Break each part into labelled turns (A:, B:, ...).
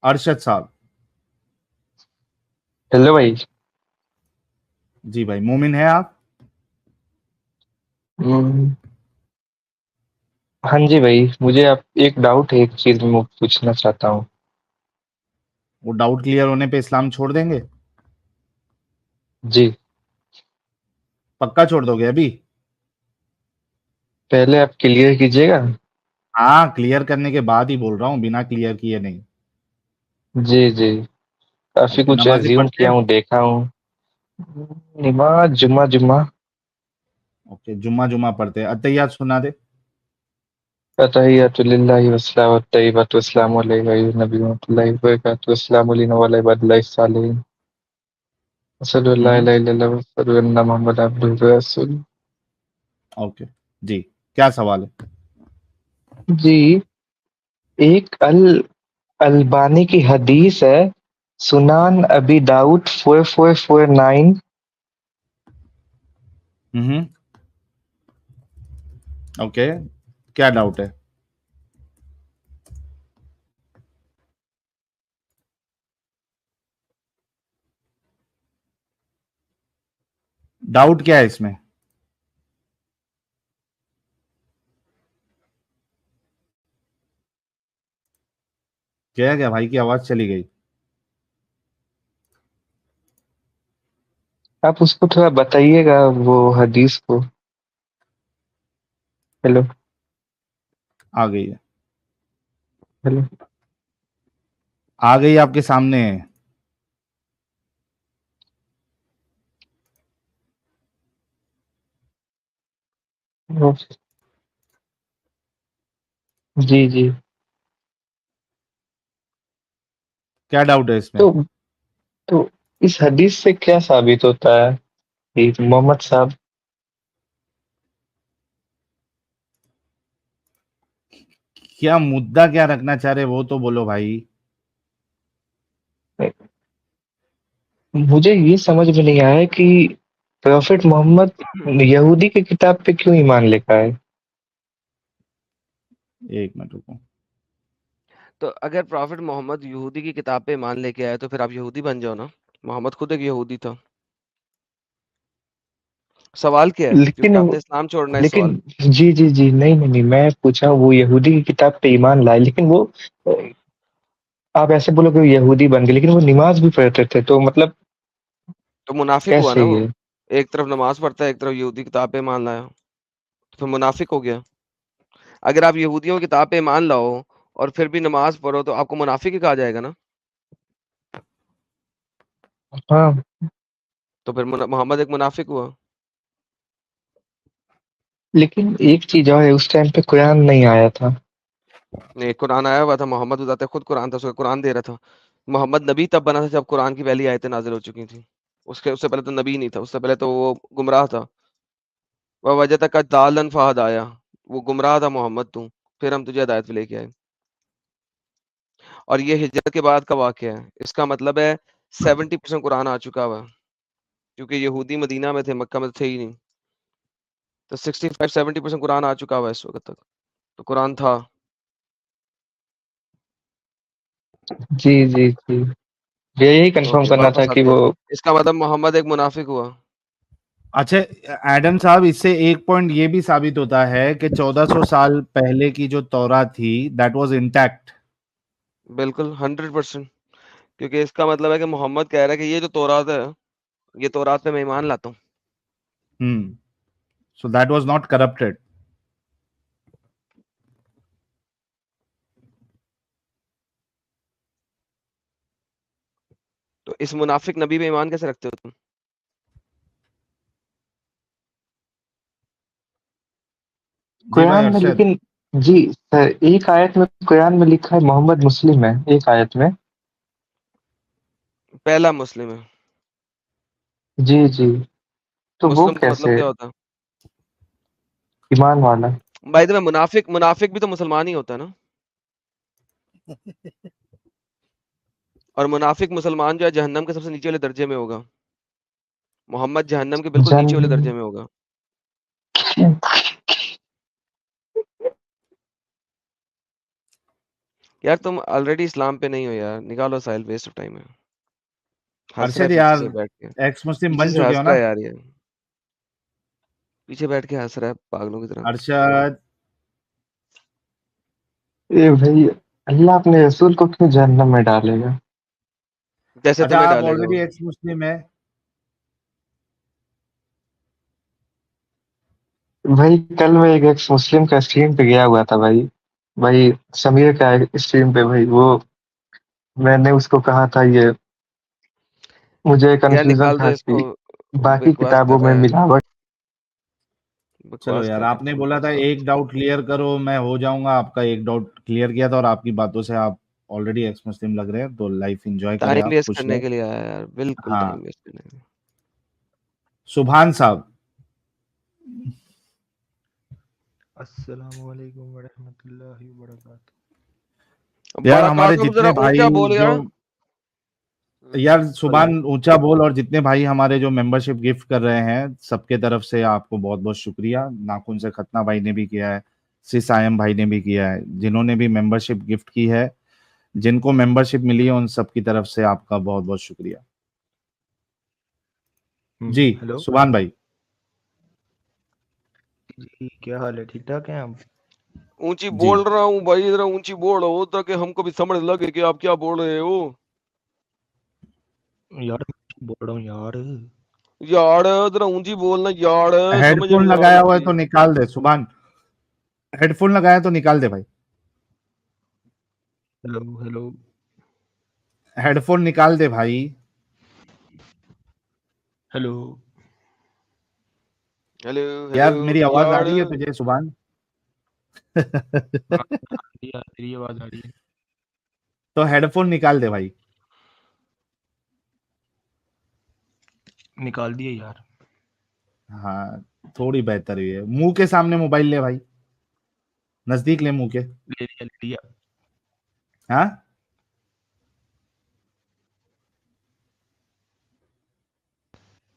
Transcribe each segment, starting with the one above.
A: अरशद साहब।
B: हेलो भाई।
A: जी भाई, मोमिन है आप?
B: हम्म, हाँ जी भाई, मुझे आप एक डाउट है, एक चीज मैं पूछना चाहता हूँ।
A: वो डाउट क्लियर होने पे इस्लाम छोड़ देंगे?
B: जी।
A: पक्का छोड़ दोगे अभी?
B: पहले आप क्लियर कीजिएगा।
A: हाँ, क्लियर करने के बाद ही बोल रहा हूँ, बिना क्लियर किए नहीं।
B: जी जी। काफी
A: ओके,
B: कुछ
A: नमाज़ी
B: एज्यूम
A: पढ़ते
B: किया
A: हैं?
B: हूँ, देखा हूँ। नमाज जुम्मा जुम्मा।
A: ओके, जुम्मा जुम्मा पढ़ते हैं। अत्तहियात सुना दे।
B: अतहियतु लिल्लाहि वस्सलावत तय्यबतु वस्सलामु अलैका अय्युहन नबी व रहमतुल्लाहि व बरकातुहू वस्सलामु अलैना व अला इबादिल्लाहिस सालिहीन। अशहदु अल्ला
A: हम्म।
B: इलाहा इल्लल्लाह व अशहदु अन्ना मुहम्मदन अब्दुहु व रसूलुहु।
A: ओके। जी, क्या सवाल है?
B: जी। एक अलबानी की हदीस है, सुनान अबी दाऊद 4449।
A: हम्म। ओके, क्या डाउट है? डाउट क्या है इसमें? क्या क्या भाई की आवाज चली गई।
B: आप उसको थोड़ा बताइएगा, वो हदीस को। हेलो।
A: आ गई है।
B: हेलो।
A: आ गई आपके सामने।
B: ओ, जी जी।
A: क्या डाउट है इसमें?
B: तो तो इस हदीस से क्या साबित होता है कि मोहम्मद साहब।
A: क्या मुद्दा क्या रखना चाह रहे वो तो बोलो भाई।
B: मुझे ये समझ में नहीं आया कि प्रॉफिट मोहम्मद यहूदी की किताब पे क्यों ईमान लेकर आए।
A: एक मिनट रुको।
C: तो अगर प्रॉफिट मोहम्मद यहूदी की किताब पे ईमान लेके आए तो फिर आप यहूदी बन जाओ ना। मोहम्मद खुद एक यहूदी था। सवाल क्या है,
B: लेकिन
C: क्योंकि आपने इस्लाम छोड़ना है
B: लेकिन
C: सवाल।
B: जी जी जी, नहीं नहीं नहीं, मैं पूछा वो यहूदी की किताब पे ईमान लाए, लेकिन वो आप ऐसे बोलोगे वो यहूदी बन गए, लेकिन वो नमाज भी पढ़ते थे, तो मतलब
C: तो मुनाफिक हुआ
B: कैसे
C: ना वो।
B: ये।
C: एक तरफ नमाज पढ़ता है, एक तरफ यहूदी किताब पे ईमान लाया, तो फिर मुनाफिक हो गया। अगर आप यहूदियों की किताब पे ईमान लाओ और फिर भी नमाज पढ़ो तो आपको मुनाफिक ही कहा जाएगा ना।
B: हाँ।
C: तो फिर मोहम्मद एक मुनाफिक हुआ।
B: लेकिन एक चीज और है, उस टाइम पे कुरान नहीं आया था।
C: नहीं, कुरान आया हुआ था। मोहम्मद बताते खुद कुरान था, उसको कुरान दे रहा था। मोहम्मद नबी तब बना था जब कुरान की पहली आयतें नाजिल हो चुकी थी। उसके उससे पहले तो नबी नहीं था, उससे पहले तो वो गुमराह था। वह वजह तक का दालन फहद आया। वो गुमराह था मोहम्मद तू, फिर हम तुझे हिदायत पे लेके आए। और ये हिजरत के बाद का वाक़या है। इसका मतलब है 70% कुरान आ चुका हुआ है, क्योंकि यहूदी मदीना में थे, मक्का में तो थे ही नहीं। तो 65-70% कुरान आ चुका हुआ है इस वक़्त तक। तो कुरान था।
B: जी जी जी। ये यही
C: तो
B: कंफर्म
C: फिर
B: करना था
C: वापस
B: कि
C: आते
B: वो।
C: हैं। इसका मतलब मोहम्मद एक मुनाफिक हुआ।
A: अच्छा, एडम साहब, इससे एक पॉइंट ये भी साबित होता है कि 1400 साल पहले की जो तौरात थी, दैट वाज इंटैक्ट।
C: बिल्कुल 100%। क्योंकि इसका मतलब है कि मोहम्मद कह रहा है कि ये जो तौरात है, ये तौरात पे मैं ईमान लाता हूँ।
A: Hmm. So that was not corrupted.
C: तो इस मुनाफिक नबी पे ईमान कैसे रखते हो तुम?
A: जी भाई
B: कुरान में
A: अरशद।
B: लेकिन। जी सर, एक आयत में कुरान में लिखा है मोहम्मद मुस्लिम है, एक आयत में।
C: पहला मुस्लिम है।
B: जी जी। तो वो
C: मुस्लिम का मतलब
B: कैसे।
C: क्या होता है?
B: ईमान वाला।
C: बाय द वे, मुनाफिक मुनाफिक भी तो मुसलमान ही होता है ना। और मुनाफिक मुसलमान जो है जहन्नम के सबसे नीचे वाले दर्जे में होगा। मोहम्मद जहन्नम के बिल्कुल
B: जन।
C: नीचे वाले दर्जे में होगा। यार तुम ऑलरेडी इस्लाम पे नहीं हो यार, निकालो साहिल, वेस्ट ऑफ टाइम है। हंस रहा है
A: अरशद
C: पीछे
A: यार
C: से बैठ के,
A: एक्स मुस्लिम
C: पीछे
A: बन
C: से
A: चुके
C: हंस
A: हो
C: रहा
A: ना
C: है यार ये, पीछे बैठ के हंस रहा है पागलों की तरह।
A: अरशद?
B: ए भाई, अल्लाह अपने रसूल को क्यों जहन्नम में डालेगा?
C: जैसे
A: अच्छा
C: तुम्हें
A: आप
C: डालेगा
A: ऑलरेडी
C: वो।
A: एक्स मुस्लिम है।
B: भाई कल मैं एक एक्स मुस्लिम का स्ट्रीम पे गया हुआ था भाई। भाई समीर का स्ट्रीम पे भाई, वो मैंने उसको कहा था ये, मुझे
C: यार
B: कंफ्यूजन
C: निकाल दो
B: था
C: इसको,
B: कि बाकी
C: बकवास कर
B: किताबों
C: रहा
B: में
C: है,
B: मिलावट।
A: चलो
C: बकवास
A: यार
C: कर रहा
A: आपने बोला था एक डाउट क्लियर करो, मैं हो जाऊंगा। आपका एक डाउट क्लियर किया था और आपकी बातों से आप ऑलरेडी एक्स मुस्लिम लग रहे हैं, तो लाइफ एंजॉय
C: है।
A: करें,
C: टाइम
A: आप
C: वेस्ट
A: खुश
C: करने
A: रहे।
C: के लिए आया यार, बिल्कुल टाइम
A: हाँ,
C: वेस्ट करने के लिए।
A: सुभान साहब।
D: अस्सलामुअलैकुम वरहमतुल्लाहि वबरकातुहू।
C: अब
A: यार
C: बड़ा
A: हमारे
C: काटो तो जरा
A: जितने भाई
C: ऊंचा बोल
A: जो,
C: यार।
A: यार
D: हेलो।
A: सुभान ऊंचा बोल, और जितने भाई हमारे जो मेंबरशिप गिफ्ट कर रहे हैं सबके तरफ से आपको बहुत बहुत शुक्रिया। नाखून से खतना भाई ने भी किया है, सिस आयम भाई ने भी किया है, जिन्होंने भी मेंबरशिप गिफ्ट की है, जिनको मेंबरशिप मिली है, उन सब की तरफ से आपका बहुत बहुत शुक्रिया। जी
D: हेलो
A: सुभान भाई।
D: जी, क्या हाल है? ठीक ठाक हैं आप?
C: ऊंची
A: जी
C: बोल रहा हूँ भाई, जरा ऊंची बोलो ताकि हमको भी समझ लगे कि आप क्या बोल रहे हो।
D: यार मैं बोल रहा हूँ यार।
C: यार जरा ऊंची बोलना यार, समझ
A: हेडफोन
C: नहीं आ
A: लगाया हुआ है
C: रही।
A: तो निकाल दे सुभान, हेडफोन लगाया तो निकाल दे भाई,
D: हेलो हेलो
A: हेडफोन निकाल दे भाई।
D: हेलो।
C: हेलो हेलो
A: यार मेरी आवाज आ
C: यार।
A: रही है तुझे सुभान?
D: हाँ यार, तेरी आवाज आ रही है।
A: तो हेडफोन निकाल दे भाई।
D: निकाल दिए यार।
A: हाँ, थोड़ी बेहतर हुई है। मुंह के सामने मोबाइल ले भाई, नजदीक ले मुंह के।
D: ले लिया ले लिया।
A: हाँ,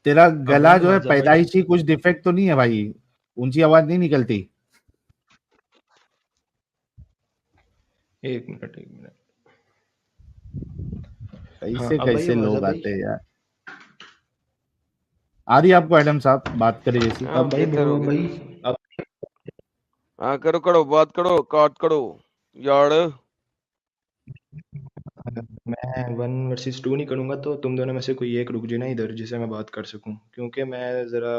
A: तेरा
D: अब
A: गला
D: आई
A: जो है
D: आवाज अब आई।
A: पैदाइशी कुछ डिफेक्ट तो नहीं है भाई? ऊंची आवाज नहीं निकलती?
D: एक मिनट एक मिनट। हाँ
A: कैसे
D: अब आई
A: कैसे
D: आवाज
A: लोग
D: अब आई।
A: आते हैं यार। आ रही है आपको एडम साहब बात करे जैसी?
C: हाँ
D: अब आई
C: बेहतर
D: ब्रो
C: हो
D: अब
C: गई।
D: आई। अब
C: हाँ करो करो बात करो, काट करो यार।
D: मैं 1 वर्सेस 2 नहीं करूंगा, तो तुम दोनों में से कोई एक रुक जाना इधर, जिससे मैं बात कर सकूं, क्योंकि मैं जरा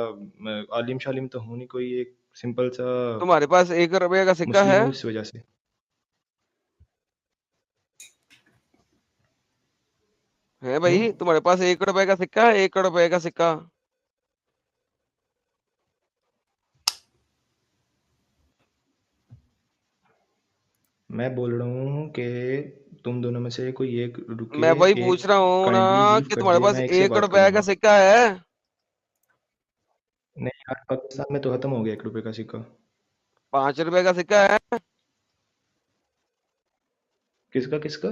D: आलिम शालिम तो हूं नहीं, कोई एक सिंपल सा
C: तुम्हारे पास 1 रुपए का सिक्का
D: मुस्लिम
C: है?
D: हूँ, इस वजह से।
C: है
D: हम्म।
C: भाई, तुम्हारे पास 1 रुपए का सिक्का है? 1 रुपए का सिक्का?
D: मैं बोल रहा हूँ कि तुम दोनों में से कोई एक रुके,
C: मैं वही पूछ
D: एक
C: रहा हूँ ना
D: काइंडली लीव
C: कि
D: कर
C: तुम्हारे
D: दे,
C: पास
D: मैं एक से
C: एक
D: बात
C: रुपए का
D: करूंगा।
C: सिक्का है?
D: नहीं यार, पाकिस्तान में तो खत्म हो गया 1 रुपए का सिक्का।
C: 5 रुपए का सिक्का है?
D: किसका किसका?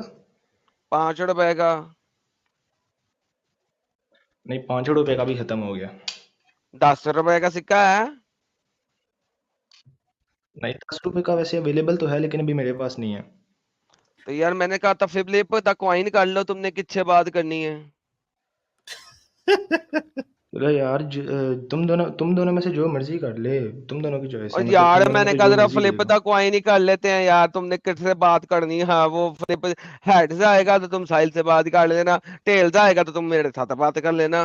C: 5 रुपए का?
D: नहीं, 5 रुपए का भी खत्म हो गया।
C: 10 रुपए का सिक्का है?
D: नहीं, 10 रुपए का वैसे अवेलेबल तो है, लेकिन अभी मेरे पास नहीं है।
C: तो यार मैंने कहा था फ्लिप द कॉइन कर लो, तुमने किससे बात करनी है?
D: चलो यार, तुम दोनों में से जो मर्जी कर ले। तुम दोनों की चॉइस है,
C: और
D: मतलब तुम
C: यार
D: दोनों में
C: मैंने
D: से
C: कहा
D: जो
C: जरा
D: मर्जी ले
C: फ्लिप
D: लो।
C: द कॉइन ही कर लेते हैं यार, तुमने किससे बात करनी है? हाँ वो फ्लिप हेड से आएगा तो तुम साहिल से बात कर लेना, टेल से आएगा तो तुम मेरे साथ बात कर लेना।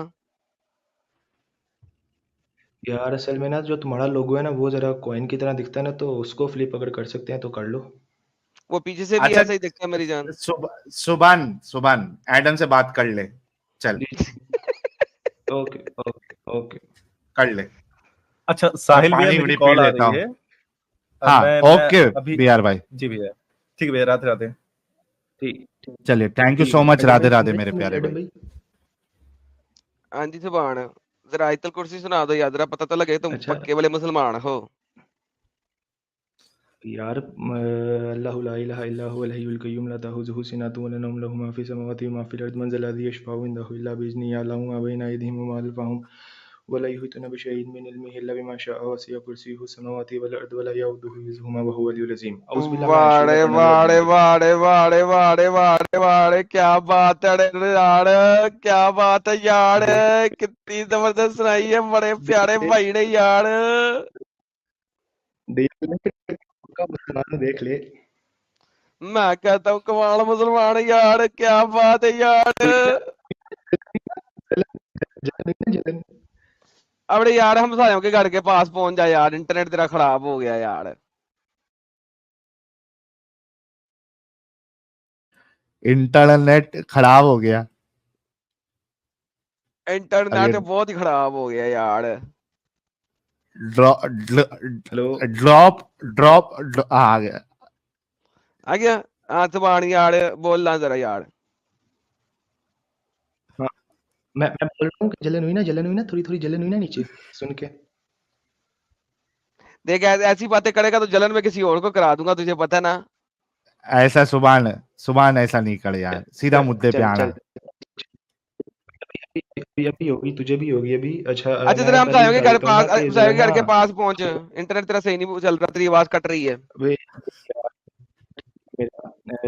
D: यार असल में ना, जो तुम्हारा लोगो है ना, वो जरा कॉइन की तरह दिखता है ना, तो उसको फ्लिप अगर कर सकते हैं तो कर लो।
C: वो पीछे से भी
A: अच्छा,
C: ऐसा ही दिखता है मेरी जान।
A: सुभान सुभान एडम से बात कर ले, चल
D: जी। Okay okay okay.
A: कर ले।
E: अच्छा
A: मैं
E: साहिल भैया,
A: पानी
E: मेरी
A: बड़ी पी
E: कॉल आ
A: लेता
E: रही
A: हूँ।
E: है।
A: हाँ,
E: मैं
A: ओके
E: अभी।
A: बी आर भाई।
E: जी भैया। ठीक है भैया, राधे राधे।
D: ठीक ठीक।
A: चलिए, थैंक यू
D: ठीक
A: सो
D: है
A: मच।
D: एडम
A: राधे
D: भाई,
A: राधे
D: सुन
A: मेरे
D: रहे हैं
A: प्यारे
D: एडम
A: भाई।
D: भाई?
C: हाँ जी सुभान, जरा आयतल कुर्सी सुना दो यार, जरा पता तो लगे तुम
D: अच्छा
C: पक्के वाले मुसलमान हो।
D: यार, अल्लाहु ला इलाहा इल्ला हुवल हय्युल कय्यूम ला ताखुज़ुहु सिनतुन वला नौम लहु मा फ़िस समावाति व मा फ़िल अर्ज़ि मन ज़ा ल्लज़ी यशफ़अउ इंदहु इल्ला बिइज़निहि यअलमु मा बैना अयदीहिम व मा ख़ल्फ़हुम वला युहीतुना बिशैइन मिन इल्मिही इल्ला बिमा शाअ वसिअ कुर्सियुहु समावाति वल अर्द वला यऊदुहु हिफ्ज़ुहुमा व हुवल अलियुल अज़ीम। औज़ु बिल्लाहि मिनश
C: वाड़े
D: शैतानिर
C: वाड़े
D: रजीम।
C: वाड़े वाड़े वाड़े वाड़े वाड़े, क्या बात है रे यार, क्या बात है यार,
D: देख
C: कितनी जबरदस्त सुनाई है, बड़े प्यारे
D: देख
C: भाई ने यार।
D: देख ले पक्का मुसलमान देख ले।
C: मैं कहता हूँ कमाल मुसलमान यार, क्या बात है यार।
D: जलन
C: अबे यार हमसायों के घर के पास पहुंच जा यार, इंटरनेट तेरा खराब हो गया यार।
A: इंटरनेट खराब हो गया।
C: इंटरनेट
A: अरे
C: बहुत ही खराब हो गया यार।
D: हेलो
A: ड्रॉप ड्रॉप आ गया।
C: आ गया। हाँ सुभान यार, बोलना जरा यार।
D: हाँ मैं बोल रहा हूँ कि जलन हुई ना थोड़ी थोड़ी जलन हुई ना नीचे सुन के।
C: देख ऐसी बातें करेगा तो जलन में किसी और को करा दूंगा, तुझे पता ना।
A: ऐसा सुभान सुभान ऐसा नहीं कर यार, सीधा मुद्दे पे
D: चल
A: आना।
D: चल अभी होगी, तुझे भी होगी अभी। अच्छा
C: अच्छा
D: मैं
C: जरा
D: पहले
C: हमसायों के
D: बता
C: घर
D: देता हूँ
C: पास,
D: ना कि
C: हमसायों
D: जरा
C: के घर
D: ना
C: के पास पहुंच, इंटरनेट तेरा सही नहीं चल रहा, तेरी आवाज कट रही है।
D: वे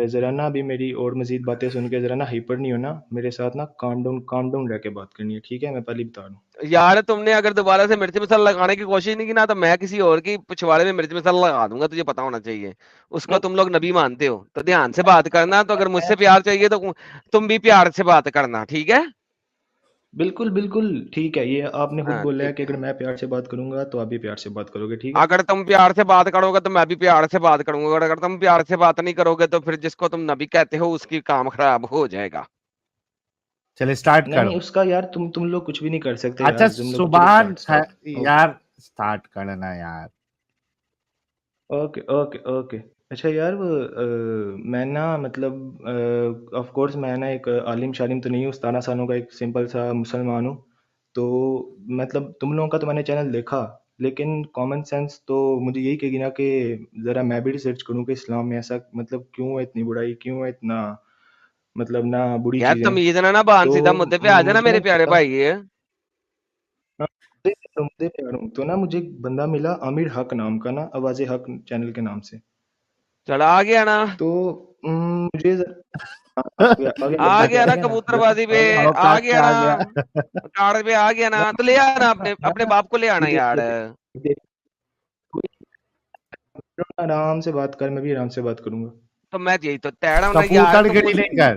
D: जरा ना अभी मेरी और मजीद बातें सुन के जरा ना हाइपर नहीं होना, मेरे साथ ना काम डाउन रह के बात करनी है, ठीक है? मैं पहले ही बता रहा हूँ।
C: यार तुमने अगर दोबारा से मिर्च मसाला लगाने की कोशिश नहीं की ना, तो मैं किसी और की पिछवाड़े में मिर्च मसाला लगा दूंगा, तुझे पता होना चाहिए। उसको तुम लोग नबी मानते हो तो ध्यान से बात करना, तो अगर मुझसे प्यार चाहिए तो तुम भी प्यार से बात करना, ठीक है?
D: बिल्कुल बिल्कुल ठीक है, ये आपने खुद
C: हाँ
D: बोला है
C: ठीक
D: कि
C: है।
D: अगर मैं प्यार से बात करूंगा तो आप भी प्यार से बात करोगे, ठीक है?
C: अगर तुम प्यार से बात करोगे तो मैं भी प्यार से बात करूंगा, और अगर तुम प्यार से बात नहीं करोगे तो फिर जिसको तुम नबी कहते हो उसकी काम खराब हो जाएगा।
A: चले स्टार्ट
D: नहीं
A: करो।
D: नहीं उसका यार तुम लोग कुछ भी नहीं कर सकते
A: अच्छा
D: यार, तुम लोग। चलो
A: सुभान
D: स्टार्ट
A: यार स्टार्ट करना यार।
D: Okay okay okay. अच्छा यार वो मैं ना मतलब ऑफ कोर्स मैं ना एक आलिम शालिम तो नहीं हूँ, 17 सालों का एक सिंपल सा मुसलमान हूँ। तो मतलब तुम लोगों का तो मैंने चैनल देखा, लेकिन कॉमन सेंस तो मुझे यही कहेगी ना कि ज़रा मैं भी रिसर्च करूँ कि इस्लाम में ऐसा मतलब क्यों है, इतनी बुराई क्यों है, इतना मतलब ना बुरी
C: यार
D: चीज़ें।
C: तमीज ना बांध,
D: तो
C: सीधा मुद्दे पे आ जाना
D: मुझे ना
C: मेरे
D: एक
C: प्यारे
D: बंदा
C: भाई। ये
D: हाँ, मुद्दे पे आ रहा हूँ। तो ना मुझे एक बंदा मिला आमिर हक नाम का ना, आवाज़ हक चैनल के नाम से।
C: चला आ गया ना,
D: तो मुझे
C: आ
D: आ
C: गया ना
D: गया ना
C: कबूतरबाजी पे,
D: आ गया ना।
C: आ
A: औकात पे
C: गया
A: आ
C: ना,
A: गया।
C: कार्ड पे आ गया ना, तो ले आना अपने अपने बाप को ले आना
D: देख
C: यार।
D: देख देख आराम से बात कर, मैं भी आराम से बात करूंगा।
C: तो मैं यही तो तैयार हूं ना यार,
A: कबूतर
C: तुम
A: गिरी
C: मुझ
A: नहीं कर।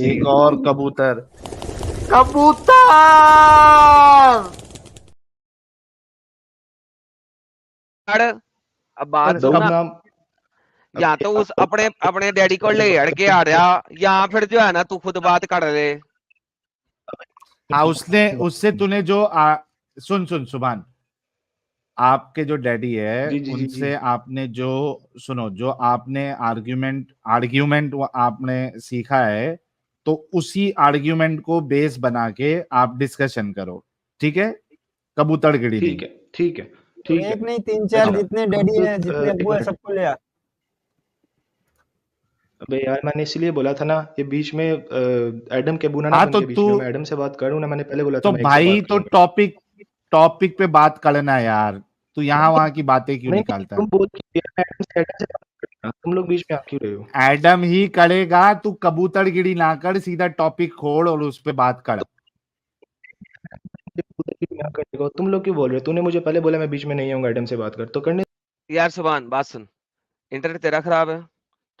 A: एक और कबूतर।
C: यार अब बात
D: दाऊद
C: सुनना,
D: नाम
C: या तो उस अपने अपने डैडी को ले अड़ के आ रहा, या फिर जो है ना तू खुद बात कर ले।
A: हाँ उसने उससे तूने जो सुन सुन सुभान, आपके जो डैडी है
D: जी जी जी जी
A: उनसे आपने जो सुनो जो आपने आर्ग्यूमेंट आर्ग्यूमेंट आपने सीखा है, तो उसी आर्ग्यूमेंट को बेस बना के आप डिस्कशन करो, ठीक है? कबूतर गिरी नहीं।
D: ठीक है ठीक है
F: और
D: ठीक है।
F: एक नहीं 3-4
D: अच्छा
F: जितने डैडी हैं, जितने
D: एक
F: अब्बू हैं,
D: मिनट।
F: सबको ले आ।
D: अबे यार मैंने इसलिए बोला था ना, ये बीच में एडम के बुना ना
A: हाँ
D: बन
A: तो
D: के बीच
A: तू
D: में, मैं एडम से बात करूँ ना, मैंने पहले बोला था
A: तो
D: मैं एक से
A: भाई
D: बात
A: तो
D: करूंगा।
A: टॉपिक टॉपिक पे बात करना यार, तू यहाँ
D: नहीं
A: वहां की बातें क्यों
D: नहीं
A: निकालता है?
D: तुम बोल क्यों रहे हो? एडम से बात करना, तुम लोग बीच में आ क्यों रहे हो?
A: एडम ही करेगा, तू कबूतर गिरी ना कर, सीधा टॉपिक खोल और उस पे बात कर।
D: तुम लोग क्यों बोल रहे हो? तूने मुझे पहले बोला मैं बीच में नहीं आऊंगा, एडम से बात कर तो करने।
C: यार सुभान बात सुन, इंटरनेट तेरा खराब है,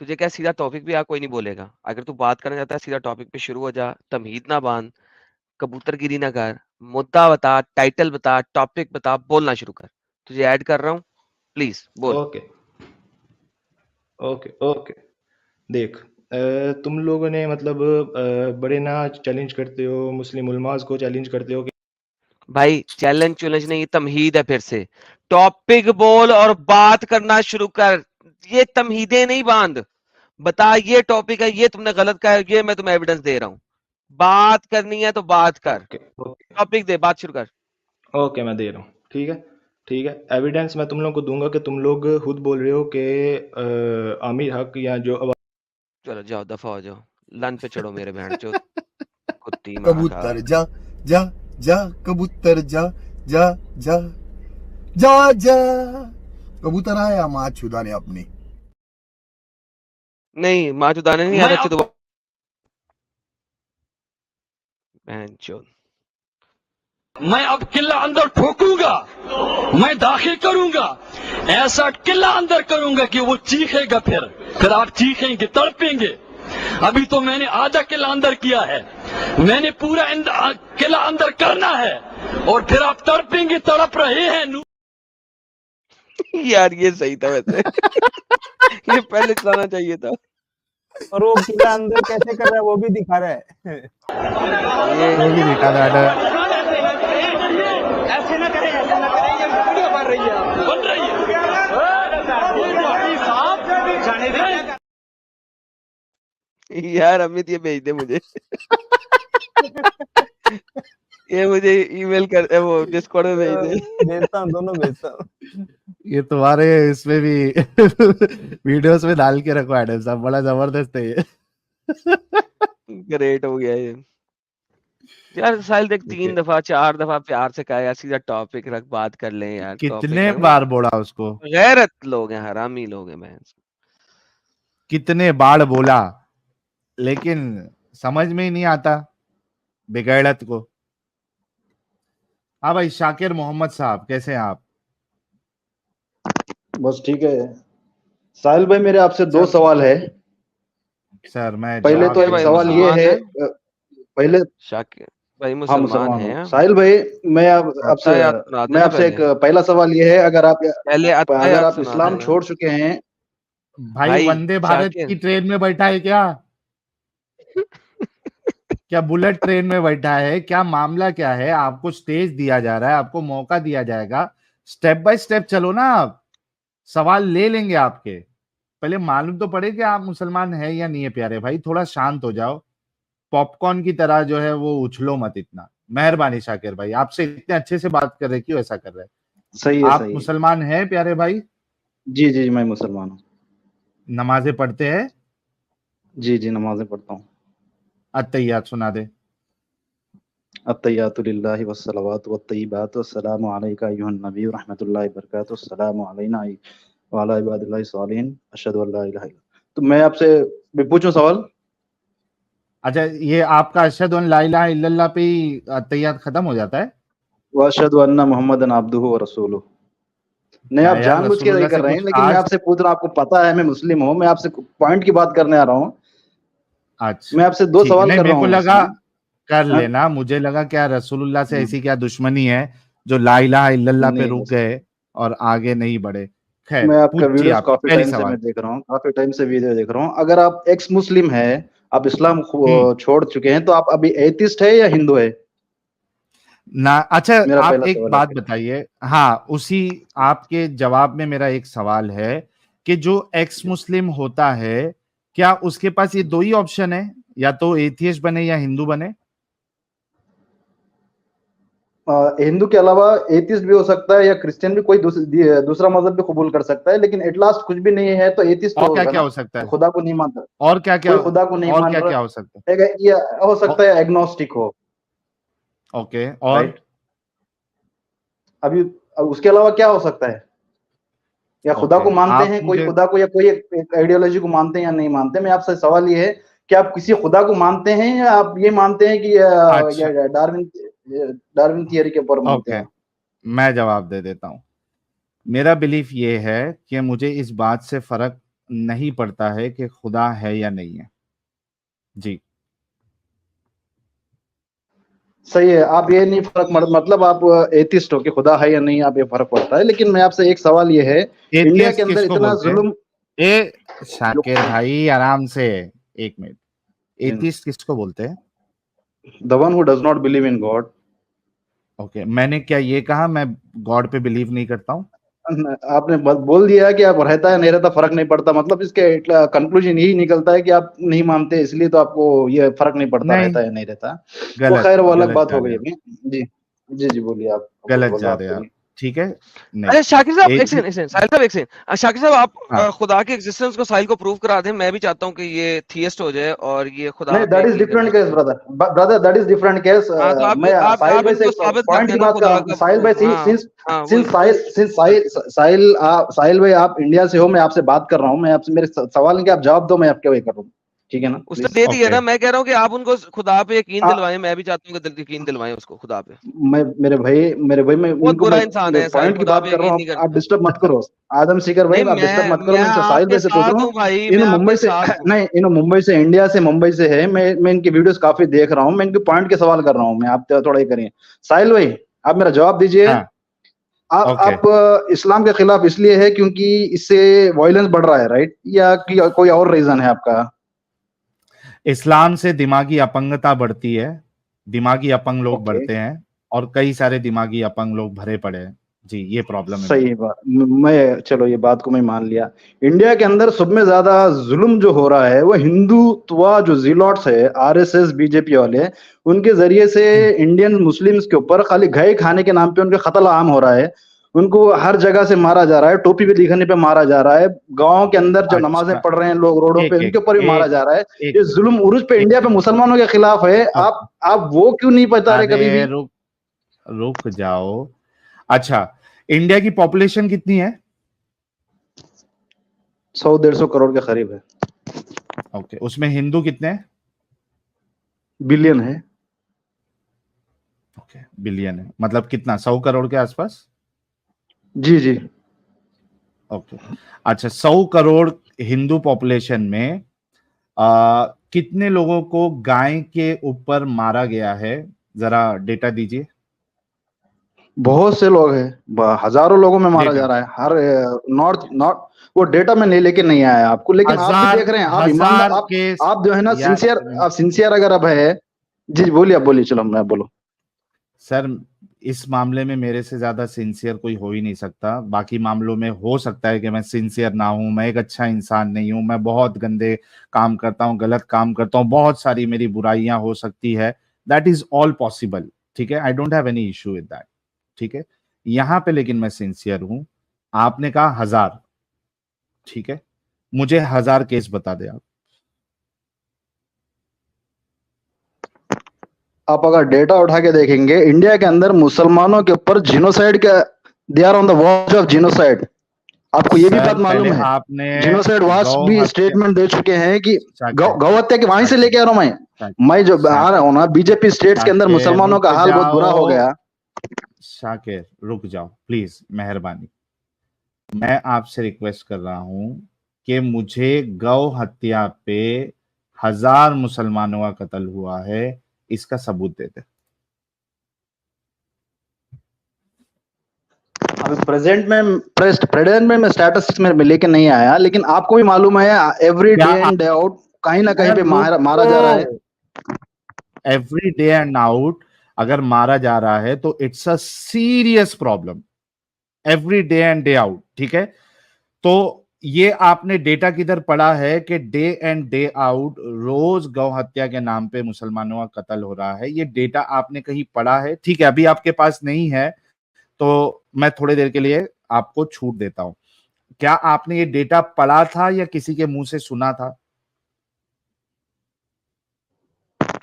C: तुझे क्या सीधा टॉपिक पे आ, कोई नहीं बोलेगा। अगर तू बात करना चाहता है सीधा टॉपिक पे शुरू हो जा, तमहीद ना बांध, कबूतरगिरी ना कर, मुद्दा बता, टाइटल बता, टॉपिक बता, बोलना शुरू कर। तुझे ऐड कर रहा हूँ, प्लीज बोल।
D: Okay okay okay. देख तुम लोगों ने मतलब बड़े ना चैलेंज करते हो, मुस्लिम उलमाज को चैलेंज करते हो कि
C: भाई चैलेंज चैलेंज नहीं, तमहीद है। फिर से टॉपिक बोल और बात करना शुरू कर, ये तमहीदें नहीं बांध। बता ये टॉपिक है, ये तुमने गलत कहा है, ये मैं तुम्हें एविडेंस दे रहा हूँ। बात करनी है तो बात कर,
D: ओके ओके
C: टॉपिक दे, बात शुरू कर।
D: ओके मैं दे रहा हूँ, ठीक है। एविडेंस मैं तुम लोग को दूंगा कि तुम लोग खुद बोल रहे हो कि आमिर हक या जो
C: चलो जाओ, दफा हो जाओ, लन पे चढ़ो मेरे बहन चो कुत्ती माँ का।
G: कबूतर जा जा जा कबूतर जा
F: जा जा जा जा कबूतर आया माँ छुदा ने अपनी
C: नहीं माँ चुदाने नहीं आदत से तो बहनचोद।
G: मैं अब किला अंदर ठोकूंगा, मैं दाखिल करूंगा, ऐसा किला अंदर करूंगा कि वो चीखेगा, फिर आप चीखेंगे, तड़पेंगे। अभी तो मैंने आधा किला अंदर किया है, मैंने पूरा किला अंदर करना है और फिर आप तड़पेंगे, तड़प रहे हैं।
C: यार ये सही था वैसे ये पहले चलाना चाहिए था।
H: और वो किला अंदर कैसे कर रहा है वो भी दिखा रहा है।
A: वो भी दिखा रहा है।
G: ऐसे ना करें, ऐसे ना करें, ये वीडियो बन रही है, बन रही है।
C: यार अमित ये भेज दे मुझे ये मुझे ईमेल कर वो डिस्कॉर्ड में भेज दे।
H: भेजता हूँ, दोनों भेजता हूँ।
A: ये तुम्हारे इसमें भी वीडियोस में डाल के रखो एडम साहब, बड़ा जबरदस्त है ये।
C: ग्रेट हो गया ये यार। साहिल देख 3 दफा 4 दफा प्यार से कहा यार सीधा टॉपिक रख, बात कर लें यार।
A: कितने बार बोला उसको?
C: गैरत लोग हैं, हरामी लोग हैं बहन।
A: कितने बार बोला, लेकिन समझ में ही नहीं आता बेगैरत को। हाँ भाई शाकिर मोहम्मद साहब कैसे हैं आप?
I: बस ठीक है साहिल भाई, मेरे आपसे 2 सवाल है
A: सर। मैं
I: पहले तो एक सवाल ये है, पहले
C: शाकिर भाई मुसलमान हैं
I: साहिल भाई, मैं आपसे एक पहला सवाल ये है, अगर आप इस्लाम छोड़ चुके हैं
A: भाई वंदे भारत की ट्रेन में बैठा है क्या? क्या बुलेट ट्रेन में बैठा है क्या? मामला क्या है? आपको स्टेज दिया जा रहा है, आपको मौका दिया जाएगा, स्टेप बाय स्टेप चलो ना। आप सवाल ले लेंगे आपके, पहले मालूम तो पड़े कि आप मुसलमान है या नहीं है। प्यारे भाई थोड़ा शांत हो जाओ, पॉपकॉर्न की तरह जो है वो उछलो मत इतना। मेहरबानी शाकिर भाई, आपसे इतने अच्छे से बात कर रहे, क्यों ऐसा कर रहे हैं?
I: सही है,
A: आप
I: सही
A: मुसलमान है प्यारे भाई?
I: जी जी मैं मुसलमान हूँ।
A: नमाजें पढ़ते हैं?
I: जी जी नमाजें पढ़ता हूँ।
A: अत्तहियात सुना दे।
I: अत्तहियातु लिल्लाहि वस्सलावातु वत्तय्यिबातु वस्सलामु अलैका अय्युहन नबी व रहमतुल्लाहि व बरकातुहू अस्सलामु अलैना व अला इबादिल्लाहि सालिहीन अशहदु अल्ला इलाहा इल्लल्लाह। तो मैं आपसे पूछूं सवाल?
A: अच्छा, ये आपका अशहदु अन ला इलाहा इल्लल्लाह पे ही अत्तहियात खत्म हो जाता है?
I: व अशहदु अन्ना मुहम्मदन अब्दुहु व रसूलुहु। नहीं, आप जानबूझ के नहीं कर रहे हैं, लेकिन मैं आपसे पूछ रहा हूँ, आपको पता है मैं मुस्लिम हूँ, मैं आपसे पॉइंट की बात करने आ रहा हूँ।
A: अच्छा,
I: मैं आपसे 2 सवाल कर रहा हूँ।
A: लगा कर लेना, मुझे लगा क्या रसूलुल्लाह से ऐसी क्या दुश्मनी है जो ला इलाहा इल्लल्लाह पे रुक गए और आगे नहीं बढ़े। खैर,
I: मैं आपका वीडियो काफी टाइम से
A: सवाल
I: मैं देख रहा हूँ, काफी टाइम से वीडियो देख रहा हूँ। अगर आप एक्स मुस्लिम है, आप इस्लाम छोड़ चुके हैं, तो आप अभी एथिस्ट है या हिंदू है
A: ना? अच्छा, आप एक
I: सवाल
A: बात बताइए। हाँ, उसी आपके जवाब में मेरा एक सवाल है कि जो एक्स मुस्लिम होता है, क्या उसके पास ये 2 ही ऑप्शन है, या तो एथियस्ट बने या हिंदू बने?
I: हिंदू के अलावा एथिस्ट भी हो सकता है या क्रिश्चियन भी, कोई दूसरा मजहब भी कबूल कर सकता है, लेकिन एट लास्ट कुछ भी नहीं है तो एथिस्ट
A: और क्या हो सकता है?
I: खुदा को नहीं मानता।
A: और क्या
I: खुदा को नहीं मान
A: क्या हो सकता है?
I: ये हो सकता है एग्नोस्टिक हो।
A: ओके, और
I: अभी उसके अलावा क्या हो सकता है? या खुदा को मानते हैं, कोई खुदा को, या कोई एक आइडियोलॉजी को मानते हैं या नहीं मानते? मैं आपसे सवाल ये है कि आप किसी खुदा को मानते हैं या आप ये मानते हैं कि डार्विन थियरी के ऊपर मानते हैं?
A: मैं जवाब दे देता हूं। मेरा बिलीफ ये है कि मुझे इस बात से फर्क नहीं पड़ता है कि खुदा है या नहीं है। जी
I: सही है, आप ये नहीं फर्क मतलब आप एथिस्ट हो कि खुदा है या नहीं, आप ये फर्क पड़ता है। लेकिन मैं आपसे एक सवाल ये है, इंडिया के अंदर इतना जुल्म।
A: शाकिर भाई आराम से, 1 मिनट। एथिस्ट किसको बोलते हैं?
I: The one who does not believe in God.
A: Okay, मैंने क्या ये कहा मैं गॉड पे बिलीव नहीं करता हूँ?
I: आपने बोल दिया कि आप रहता है नहीं रहता फर्क नहीं पड़ता, मतलब इसके कंक्लूजन यही निकलता है कि आप नहीं मानते, इसलिए तो आपको ये फर्क नहीं पड़ता रहता है नहीं रहता। वो खैर वो अलग बात हो गई। जी जी जी बोलिए आप।
A: गलत जा रहे हैं आप। ठीक है नहीं
C: अरे शाकिर साहब
A: एक
C: एक सेकंड साहिल साहब एक सेकंड शाकिर साहब आप
A: हाँ
C: खुदा के एग्जिस्टेंस को साहिल को प्रूव करा दें। मैं भी चाहता हूँ कि ये थियस्ट हो जाए और ये खुदा
I: नहीं,
C: पे
I: दैट इज
C: यकीन करना
I: डिफरेंट केस
C: शुरू
I: brother, brother that is different case.
C: हाँ तो
I: मैं साहिल
C: आप
I: भाई से
C: इनको साबित कर
I: पॉइंट की
C: देना
I: बात कर रहा
C: खुदा
I: हूँ।
C: का
I: साहिल भाई
C: हाँ हाँ वही
I: साहिल भाई आप इंडिया से हो, मैं आपसे बात कर रहा हूँ, मैं आपसे मेरे सवाल के आप जवाब दो, मैं आपके वही कर रहा हूँ, ठीक है ना
C: उसने
I: प्लीज।
C: दे दी है
A: ओके
C: ना। मैं कह रहा हूँ कि आप उनको खुदा पे यकीन
I: आ-
C: दिलवाएं। मैं भी चाहता हूँ कि यकीन दिलवाएं उसको खुदा पे।
I: मैं मेरे भाई मैं
C: बहुत
I: इनको
C: बुरा
I: मैं
C: इंसान है साहिल,
I: पॉइंट की
C: खुदा
I: बात
C: पे
I: कर रहा
C: यकीन
I: हूँ,
C: नहीं
I: आप
C: करता।
I: डिस्टर्ब मत करो। आदम सीकर भाई
C: नहीं
I: आप डिस्टर्ब मत करो,
C: मैं
I: मैं इनसे साहिल
C: आपके
I: भाई से पूछ
C: साथ
I: रहा
C: हूँ
I: हूँ।
C: भाई,
I: इन
C: मैं
I: मुंबई
C: आपके
I: से
C: साथ हूँ।
I: नहीं, इन मुंबई से, इंडिया से, मुंबई से है। मैं इनकी वीडियोस काफी देख रहा हूँ, मैं इनके पॉइंट के सवाल कर रहा हूँ। मैं आप थोड़ा ही करिए। साहिल भाई आप मेरा जवाब दीजिए।
A: हाँ ओके
I: आप इस्लाम के खिलाफ इसलिए है क्योंकि इससे वायलेंस बढ़ रहा है, राइट, या कोई और रीजन है आपका?
A: इस्लाम से दिमागी अपंगता बढ़ती है, दिमागी अपंग लोग
I: ओके,
A: बढ़ते हैं और कई सारे दिमागी अपंग लोग भरे पड़े हैं जी, ये प्रॉब्लम है मेरे
I: सही
A: को।
I: बात। मैं चलो ये बात को मैं मान लिया। इंडिया के अंदर सब में ज्यादा जुल्म जो हो रहा है वो हिंदुत्व जो जिलोट्स है, आरएसएस बीजेपी वाले, उनके जरिए से इंडियन मुस्लिम्स के ऊपर खाली घय खाने के नाम पे उनका कत्ल आम हो रहा है। उनको हर जगह से मारा जा रहा है, टोपी पे दिखने पे मारा जा रहा है। गांव के अंदर जो नमाजें
A: अच्छा
I: पढ़ रहे हैं लोग रोडों पे,
A: एक
I: उनके
A: एक
I: ऊपर भी मारा
A: एक
I: जा रहा है।
A: एक
I: ये जुल्म उरूज पे
A: एक
I: इंडिया पे मुसलमानों के खिलाफ है।
A: ओके
I: आप वो क्यों नहीं बता रहे कभी
A: अरे
I: भी?
A: रुक रुक जाओ। अच्छा, इंडिया की पॉपुलेशन कितनी है?
I: 100-150 करोड़ के करीब है।
A: ओके, उसमें हिंदू कितने हैं?
I: बिलियन है।
A: ओके बिलियन है, मतलब कितना, 100 करोड़ के आसपास?
I: जी जी।
A: ओके अच्छा, 100 करोड़ हिंदू पॉपुलेशन में कितने लोगों को गाय के ऊपर मारा गया है? जरा डेटा दीजिए।
I: बहुत से लोग हैं, हजारों लोगों में मारा
A: डेटा
I: जा रहा है हर नॉर्थ नॉर्थ। वो डेटा में नहीं लेके नहीं आया आपको, लेकिन आप भी
A: हजार
I: देख रहे हैं, आप ईमानदार,
A: हजार केस
I: आप जो है ना
A: यार
I: सिंसियर, आप सिंसियर अगर अब है। जी बोलिए, आप बोलिए, चलो मैं बोलो।
A: सर, इस मामले में मेरे से ज्यादा सिंसियर कोई हो ही नहीं सकता। बाकी मामलों में हो सकता है कि मैं सिंसियर ना हूं, मैं एक अच्छा इंसान नहीं हूं, मैं बहुत गंदे काम करता हूं, गलत काम करता हूं, बहुत सारी मेरी बुराइयां हो सकती है। दैट इज ऑल पॉसिबल, ठीक है, I don't have any issue with that, ठीक है। यहां पे लेकिन मैं सिंसियर हूं। आपने कहा 1000, ठीक है, मुझे 1000 केस बता दे आप।
I: आप अगर डेटा उठा के देखेंगे, इंडिया के अंदर मुसलमानों के ऊपर जिनोसाइड का, they are on the watch of genocide. आपको ये भी
A: सर
I: बात मालूम
A: पहले
I: है?
A: आपने
I: जिनोसाइड वॉच
A: गौ
I: भी
A: हत्या,
I: स्टेटमेंट दे चुके हैं कि
A: शाकिर
I: गौ हत्या के वहीं से लेके आ रहा हूं मैं जो आ रहा
A: शाकिर
I: हूं ना, बीजेपी स्टेट्स के अंदर
A: शाकिर
I: मुसलमानों
A: रुक
I: का हाल बहुत बुरा हो
A: जाओ,
I: गया।
A: शाकिर रुक जाओ प्लीज, मेहरबानी। मैं आपसे रिक्वेस्ट कर रहा हूं कि मुझे गौ हत्या पे 1000 मुसलमानों का कत्ल हुआ है, इसका सबूत दे दे।
I: अभी प्रेजेंट में मैं स्टेटस में लेके नहीं आया, लेकिन आपको भी मालूम है एवरी
A: क्या
I: डे एंड डे आउट कहीं ना कहीं पे मारा जा रहा है।
A: एवरी डे एंड आउट अगर मारा जा रहा है तो it's a serious problem, every day and day out, ठीक है। तो ये आपने डेटा किधर पढ़ा है कि डे एंड डे आउट रोज गौ हत्या के नाम पे मुसलमानों का कत्ल हो रहा है? ये डेटा आपने कहीं पढ़ा है? ठीक है, अभी आपके पास नहीं है तो मैं थोड़ी देर के लिए आपको छूट देता हूं। क्या आपने ये डेटा पढ़ा था या किसी के मुंह से सुना था?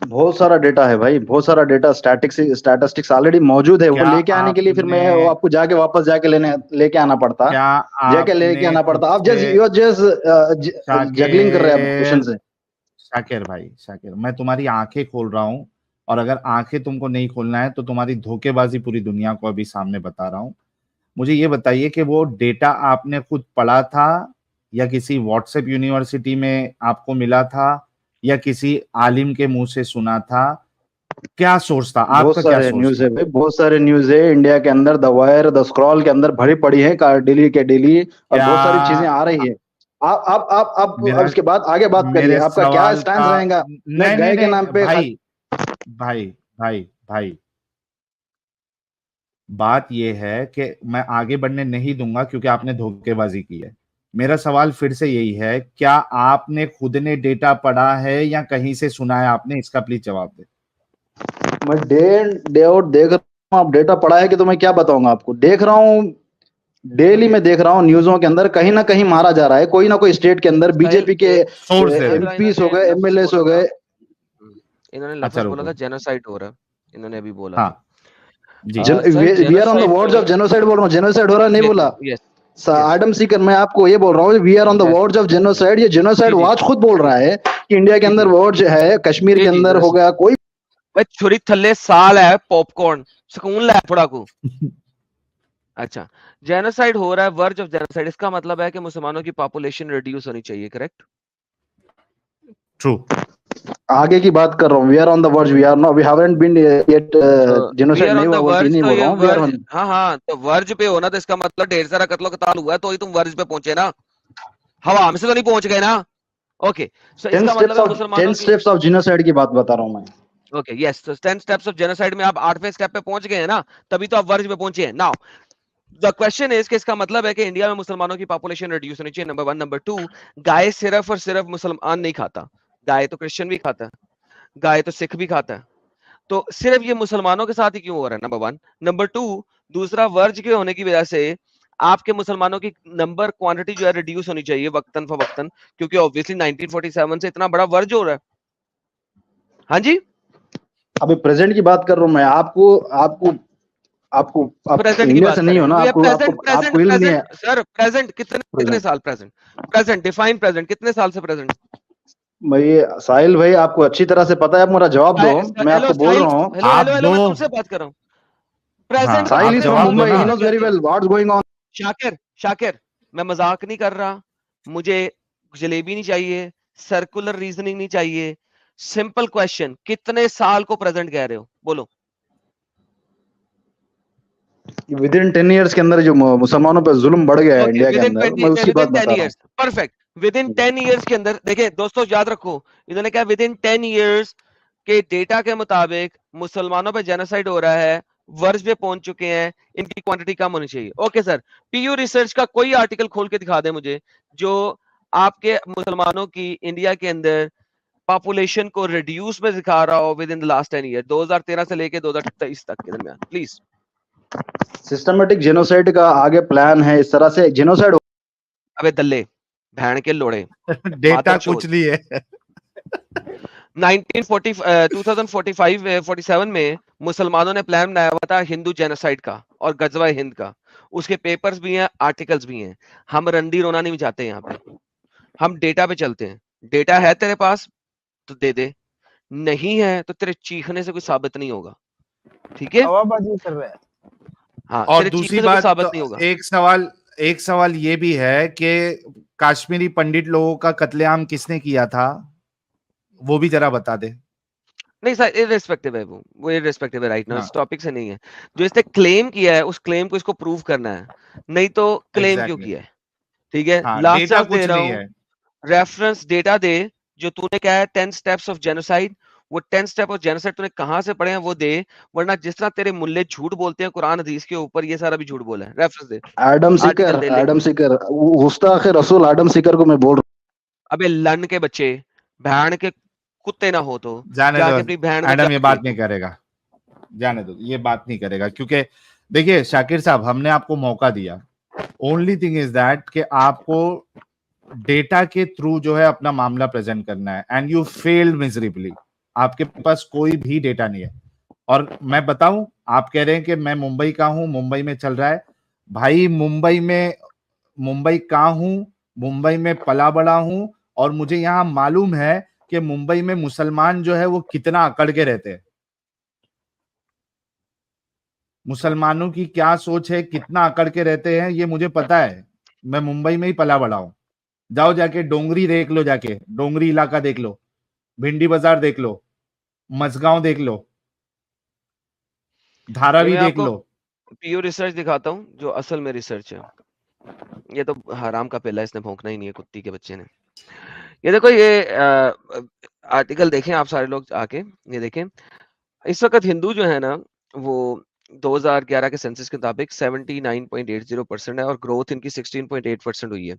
I: बहुत सारा डेटा है भाई, बहुत सारा डेटा, स्टैटिस्टिक्स ऑलरेडी मौजूद है। वो
A: क्या
I: लेके आने के लिए फिर
A: आपने
I: मैं वो आपको जाके वापस जाके लेके आना पड़ता,
A: क्या
I: जाके लेके
A: आपने
I: आना
A: खुद
I: पड़ता। आप
A: से
I: जस्ट जगलिंग कर रहे हैं आप क्वेश्चन से।
A: शाकिर भाई, शाकिर, मैं तुम्हारी आंखें खोल रहा हूं, और अगर आंखें तुमको नहीं खोलना है तो तुम्हारी धोखेबाजी पूरी दुनिया को अभी सामने बता रहा हूं। मुझे ये बताइए कि वो डेटा आपने खुद पढ़ा था या किसी व्हाट्सएप यूनिवर्सिटी में आपको मिला था या किसी आलिम के मुंह से सुना था? क्या सोर्स था
I: बहुत
A: आपका, क्या
I: सारे
A: सोर्स
I: न्यूज
A: था?
I: है भाई, बहुत सारे न्यूज है इंडिया के अंदर। द वायर, द स्क्रॉल के अंदर भरी पड़ी है डेली के डेली, और
A: क्या
I: बहुत सारी चीजें आ रही है। आप
A: मेरा
I: अब इसके बाद आगे बात करिए,
A: मेरे
I: आपका क्या
A: सवाल
I: स्टैंड
A: का
I: रहेगा? मैं
A: नहीं नहीं
I: गए के
A: नहीं
I: नाम पे
A: भाई, भाई भाई भाई, बात यह है कि मैं आगे बढ़ने नहीं दूंगा क्योंकि आपने धोखेबाजी की है। मेरा सवाल फिर से यही है, क्या आपने खुद ने डेटा पढ़ा है या कहीं से सुना है आपने? इसका प्लीज जवाब दे।
I: मैं डे इन डे आउट देख रहा आप डेटा पढ़ा है कि तो मैं क्या बताऊंगा आपको। देख रहा हूँ डेली, मैं देख रहा हूँ न्यूज़ों के अंदर कहीं ना कहीं मारा जा रहा है, कोई ना कोई स्टेट के अंदर बीजेपी के एमपीस हो गए, एमएलए हो गए।
C: इन्होंने
A: अच्छा,
C: लफ्ज बोला
A: रुको।
C: था जेनोसाइड हो रहा है, इन्होंने अभी बोला
A: हाँ
C: था।
A: जी।
I: We are on the words of genocide बोल रहा हूँ, जेनोसाइड हो रहा है नहीं बोला। एडम सीकर, मैं आपको ये बोल रहा हूँ, we are on the words of genocide. ये जेनोसाइड वॉच खुद बोल रहा है कि इंडिया के अंदर वर्ड्स है, कश्मीर के अंदर हो गया कोई
C: भाई छुरी थल्ले साल है पॉपकॉर्न सुकून लै थोड़ा को। अच्छा, जेनोसाइड हो रहा है, वर्ज ऑफ जेनोसाइड, इसका मतलब है कि मुसलमानों की पॉपुलेशन रिड्यूस होनी चाहिए, करेक्ट?
A: ट्रू।
I: आगे की बात कर रहा हूँ, we are on the verge, we are not, we haven't been yet genocide नहीं हुआ बोलती नहीं बोल रहा हूँ, वी आर ऑन।
C: हाँ, तो वर्ज पे होना तो इसका मतलब ढेर सारा कत्लो कताल हुआ है, तो ही तुम वर्ज पे पहुंचे ना, हवा में से तो नहीं पहुंच गए ना। ओके, सो इसका मतलब है मुसलमानों
I: 10 स्टेप्स ऑफ जेनोसाइड की बात बता रहा हूँ मैं।
C: ओके, यस, तो 10 स्टेप्स ऑफ जेनोसाइड में आप 8वें स्टेप पे पहुंच गए हैं ना, तभी तो आप वर्ज पे पहुंचे हैं। नाउ द क्वेश्चन इज कि इसका मतलब है कि इंडिया में मुसलमानों की पॉपुलेशन रिड्यूस होनी चाहिए, नंबर 1। नंबर 2, गाय सिर्फ और सिर्फ मुसलमान नहीं खाता, गाय तो क्रिश्चियन भी खाता है, गाय तो सिख भी खाता है, तो सिर्फ ये मुसलमानों के साथ ही क्यों हो रहा है, नंबर 1। नंबर 2, दूसरा, वर्ज के होने की वजह से आपके मुसलमानों की नंबर क्वांटिटी जो है रिड्यूस होनी चाहिए वक्तन फवक्तन, क्योंकि ऑब्वियसली 1947 से इतना बड़ा वर्ज हो रहा है। हाँ जी,
I: अभी प्रेजेंट की बात कर रहा हूँ मैं, आपको
C: प्रेजेंट की
I: इंडिया
C: बात
I: से नहीं हो ना, आपको इल्म नहीं है
C: सर। प्रेजेंट कितने साल, प्रेजेंट डिफाइन प्रेजेंट कितने साल से प्रेजेंट?
I: भाई साहिल भाई, आपको अच्छी तरह से पता है, आप मेरा जवाब दो, मैं आपको बोल रहा हूँ।
C: हेलो, मैं तुमसे बात कर रहा हूँ। Present
I: Sahil is from Mumbai, he knows very well what's going on.
C: Shakir, मैं मजाक नहीं कर रहा, मुझे जलेबी नहीं चाहिए, सर्कुलर रीजनिंग नहीं चाहिए, सिंपल क्वेश्चन, कितने साल को प्रेजेंट कह रहे हो, बोलो।
I: विद इन 10 इयर्स के अंदर जो मुसलमानों पर जुल्म बढ़ गया है इंडिया के अंदर, मैं उसकी बात बता रहा हूँ।
C: परफेक्ट, विद इन 10 इयर्स के अंदर, देखिए दोस्तों याद रखो, इन्होंने कहा विद इन 10 इयर्स के डेटा के मुताबिक मुसलमानों पे जेनोसाइड हो रहा है, वर्ज पे पहुंच चुके हैं, इनकी क्वांटिटी कम होनी चाहिए। ओके सर, पीयू रिसर्च का कोई आर्टिकल खोल के दिखा दे मुझे जो आपके मुसलमानों की इंडिया के अंदर पॉपुलेशन को रिड्यूस में दिखा रहा हो with in the last 10 year, 2013 से लेके 2023 तक के दरमियान, प्लीज।
I: सिस्टमेटिक जेनोसाइड का आगे प्लान है, इस तरह से जेनोसाइड।
C: अबे दल्ले भैन के लोड़े
A: डेटा कुछ नहीं है।
C: 2047 में मुसलमानों ने प्लान बनाया हुआ था हिंदू जेनोसाइड का और गजवा हिंद का, उसके पेपर्स भी हैं, आर्टिकल्स भी हैं। हम रंडी रोना नहीं चाहते, यहाँ पे हम डेटा पे चलते हैं। डेटा है तेरे पास तो दे दे, नहीं है तो तेरे चीखने से कोई साबित नहीं होगा, ठीक है?
H: हवाबाजी कर रहे हैं।
C: हाँ,
A: और दूसरी बात,
C: साबित नहीं होगा।
A: एक सवाल ये भी है कि कश्मीरी पंडित लोगों का कत्लेआम किसने किया था, वो भी जरा बता दे।
C: नहीं सर, इररिस्पेक्टिव है वो इररिस्पेक्टिव है राइट नाउ, इस टॉपिक से नहीं है। जो इसने क्लेम किया है उस क्लेम को इसको प्रूव करना है, नहीं तो क्लेम क्यों किया है, ठीक है? लास्ट
A: डेटा कुछ
C: दे रहा
A: नहीं
C: हूं,
A: है।
C: रेफरेंस डेटा दे, जो तूने कहा है 10 स्टेप्स ऑफ जेनोसाइड, वो 10 स्टेप ऑफ जेनोसाइड तूने कहां से पढ़े हैं वो दे, वरना जिस तरह तेरे मुल्ले झूठ बोलते हैं कुरान हदीस के ऊपर, ये सारा भी झूठ बोला है। रेफरेंस दे,
I: एडम सीकर गुस्ताखे रसूल एडम सीकर को मैं बोल रहा हूँ।
C: अबे लन के बच्चे, बहन के कुत्ते ना हो तो
A: जाने
C: जाके
A: दो,
C: अपनी बहन
A: एडम ये बात नहीं करेगा, जाने दो, ये बात नहीं करेगा, क्योंकि देखिए शाकिर साहब, हमने आपको मौका दिया। ओनली थिंग इज दैट कि आपको डेटा के थ्रू जो है अपना मामला प्रेजेंट करना है, एंड यू फेल्ड मिजरेबली। आपके पास कोई भी डेटा नहीं है। और मैं बताऊं, आप कह रहे हैं कि मैं मुंबई का हूं, मुंबई में चल रहा है। भाई मुंबई का हूं, मुंबई में पला बड़ा हूं, और मुझे यहां मालूम है कि मुंबई में मुसलमान जो है वो कितना अकड़ के रहते हैं, मुसलमानों की क्या सोच है, कितना अकड़ के रहते हैं, ये मुझे पता है। मैं मुंबई में ही पला बड़ा हूं। जाओ जाके डोंगरी देख लो, जाके डोंगरी इलाका देख लो, भिंडी बाजार देख लो, मझगांव देख लो, धारावी देख लो।
C: पीयू रिसर्च दिखाता हूं जो असल में रिसर्च है। ये तो हराम का पेला, इसने भौंकना ही नहीं है, कुत्ती के बच्चे ने। ये देखो, ये आर्टिकल देखें आप सारे लोग आके, ये देखें। इस वक्त हिंदू जो है ना, वो 2011 के सेंसस के मुताबिक 79.80% है और ग्रोथ इनकी 16.8% हुई है।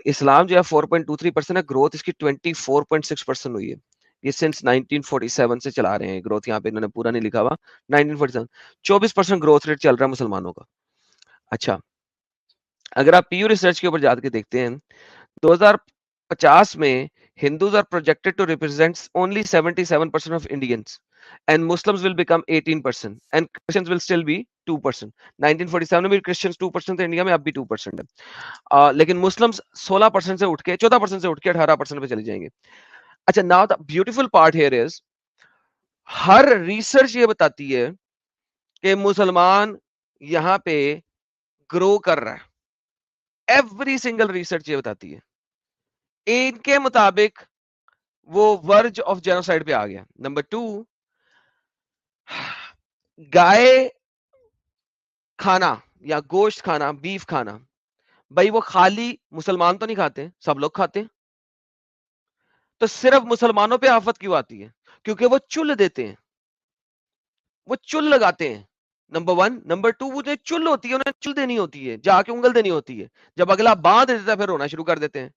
C: इस्लाम जो है 4.23% है, ग्रोथ इसकी 24.6% हुई है। ये सिंस 1947 से चला रहे हैं ग्रोथ, यहाँ पे इन्होंने पूरा नहीं लिखा हुआ, 1947 24% ग्रोथ रेट चल रहा है मुसलमानों का। अच्छा, अगर आप पीयू रिसर्च के ऊपर जाके देखते हैं 2050 में Hindus are projected to represent only 77% of Indians and Muslims will become 18% and Christians will still be 2%। 1947 में भी Christians 2% थे इंडिया में, अब भी 2% है। लेकिन Muslims 16% से उठ के 14% से उठ के 18% पे चले जाएंगे। अच्छा, now the beautiful part here is her research ये बताती है कि मुसलमान यहाँ पे ग्रो कर रहा है। एवरी सिंगल रिसर्च ये बताती है। इनके मुताबिक वो वर्ज ऑफ जेनोसाइड पे आ गया। नंबर 2, गाय खाना या गोश्त खाना, बीफ खाना, भाई वो खाली मुसलमान तो नहीं खाते, सब लोग खाते हैं। तो सिर्फ मुसलमानों पे आफत क्यों आती है? क्योंकि वो चुल देते हैं, वो चुल लगाते हैं। नंबर 1। नंबर 2, वो जो चुल होती है उन्हें चुल देनी होती है, जाके उंगल देनी होती है। जब अगला बांध देता है फिर रोना शुरू कर देते हैं।